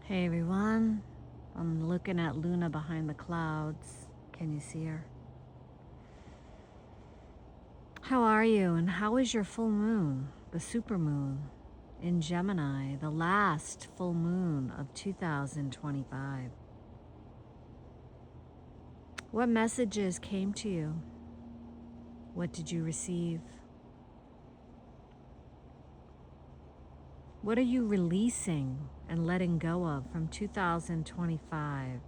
Hey everyone, I'm looking at Luna behind the clouds. Can you see her? How are you and how is your full moon, the supermoon in Gemini, the last full moon of 2025? What messages came to you? What did you receive? What are you releasing and letting go of from 2025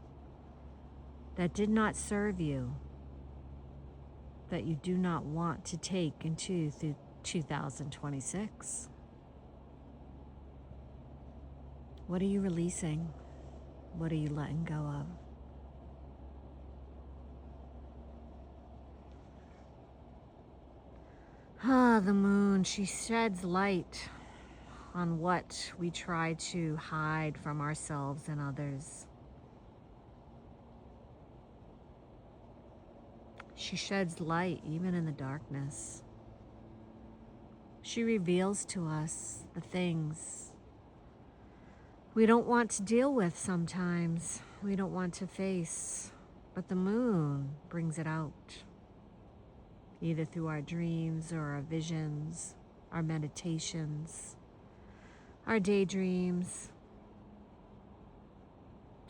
that did not serve you, that you do not want to take into 2026? What are you releasing? What are you letting go of? The moon, she sheds light on what we try to hide from ourselves and others. She sheds light even in the darkness. She reveals to us the things we don't want to deal with sometimes, we don't want to face, but the moon brings it out, either through our dreams or our visions, our meditations, our daydreams.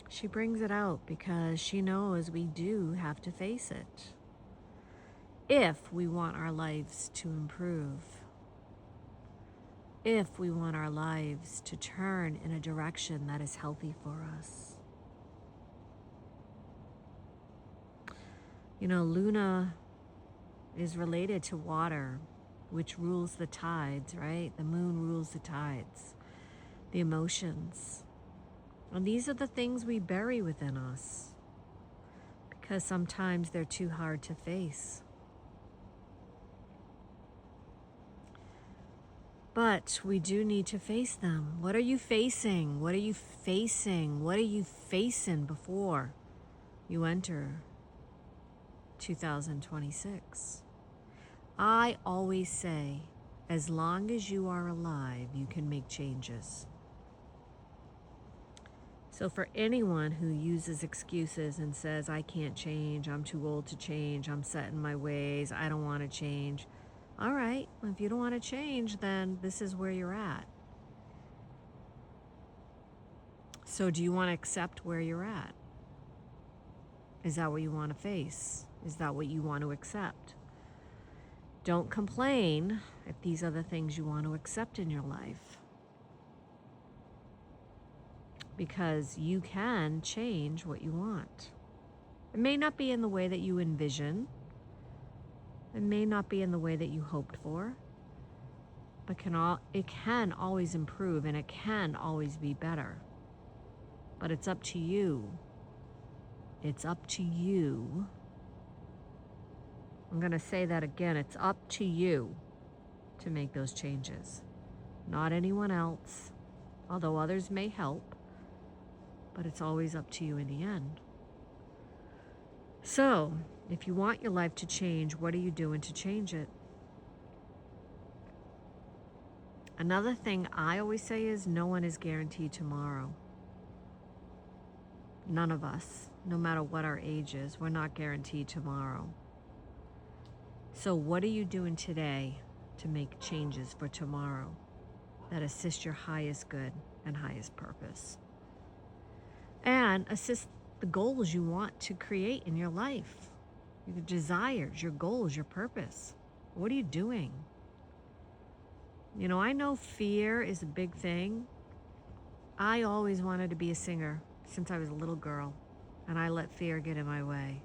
She brings it out because she knows we do have to face it if we want our lives to improve, if we want our lives to turn in a direction that is healthy for us. You know, Luna is related to water, which rules the tides, right? The moon rules the tides, the emotions. And these are the things we bury within us because sometimes they're too hard to face. But we do need to face them. What are you facing? What are you facing? What are you facing before you enter 2026? I always say, as long as you are alive, you can make changes. So for anyone who uses excuses and says, I can't change, I'm too old to change, I'm set in my ways, I don't want to change. All right, if you don't want to change, then this is where you're at. So do you want to accept where you're at? Is that what you want to face? Is that what you want to accept? Don't complain if these are the things you want to accept in your life, because you can change what you want. It may not be in the way that you envision. It may not be in the way that you hoped for, but it can always improve and it can always be better. But it's up to you. It's up to you. I'm going to say that again. It's up to you to make those changes, not anyone else, although others may help, but it's always up to you in the end. So, if you want your life to change, what are you doing to change it? Another thing I always say is no one is guaranteed tomorrow. None of us, no matter what our age is, we're not guaranteed tomorrow. So what are you doing today to make changes for tomorrow that assist your highest good and highest purpose? And assist the goals you want to create in your life, your desires, your goals, your purpose. What are you doing? You know, I know fear is a big thing. I always wanted to be a singer since I was a little girl, and I let fear get in my way.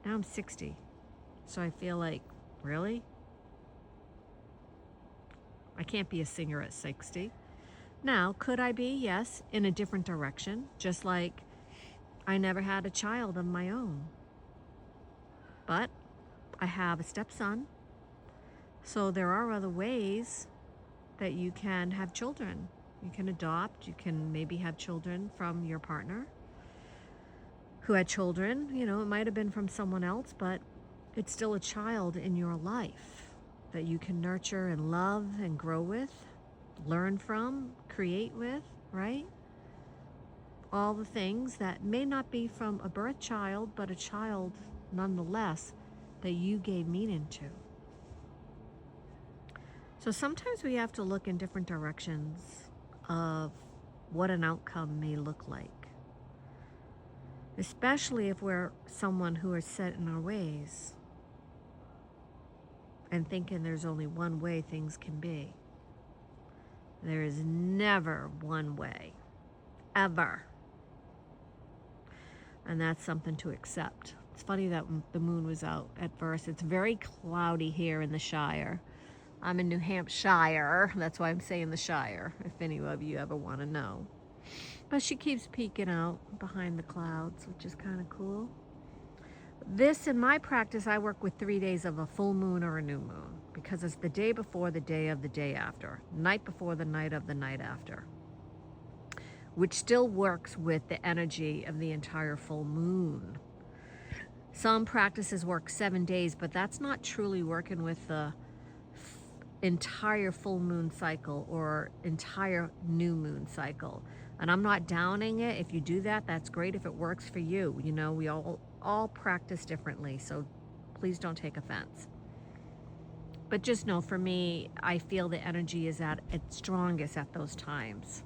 Now I'm 60, so I feel like, really? I can't be a singer at 60. Now, could I be? Yes, in a different direction, just like I never had a child of my own. But I have a stepson, so there are other ways that you can have children. You can adopt, you can maybe have children from your partner who had children. You know, it might have been from someone else, but it's still a child in your life that you can nurture and love and grow with, learn from, create with, right? all the things that may not be from a birth child, but a child nonetheless that you gave meaning to. So sometimes we have to look in different directions of what an outcome may look like, especially if we're someone who is set in our ways and thinking there's only one way things can be. There is never one way, ever. And that's something to accept. It's funny that the moon was out at first. It's very cloudy here in the Shire. I'm in New Hampshire. That's why I'm saying the Shire, if any of you ever want to know. But she keeps peeking out behind the clouds, which is kind of cool. This, in my practice, I work with 3 days of a full moon or a new moon, because it's the day before the day of the day after, night before the night of the night after, which still works with the energy of the entire full moon. Some practices work 7 days, but that's not truly working with the entire full moon cycle or entire new moon cycle. And I'm not downing it. If you do that, that's great if it works for you. You know, we all practice differently, so please don't take offense. But just know, for me, I feel the energy is at its strongest at those times.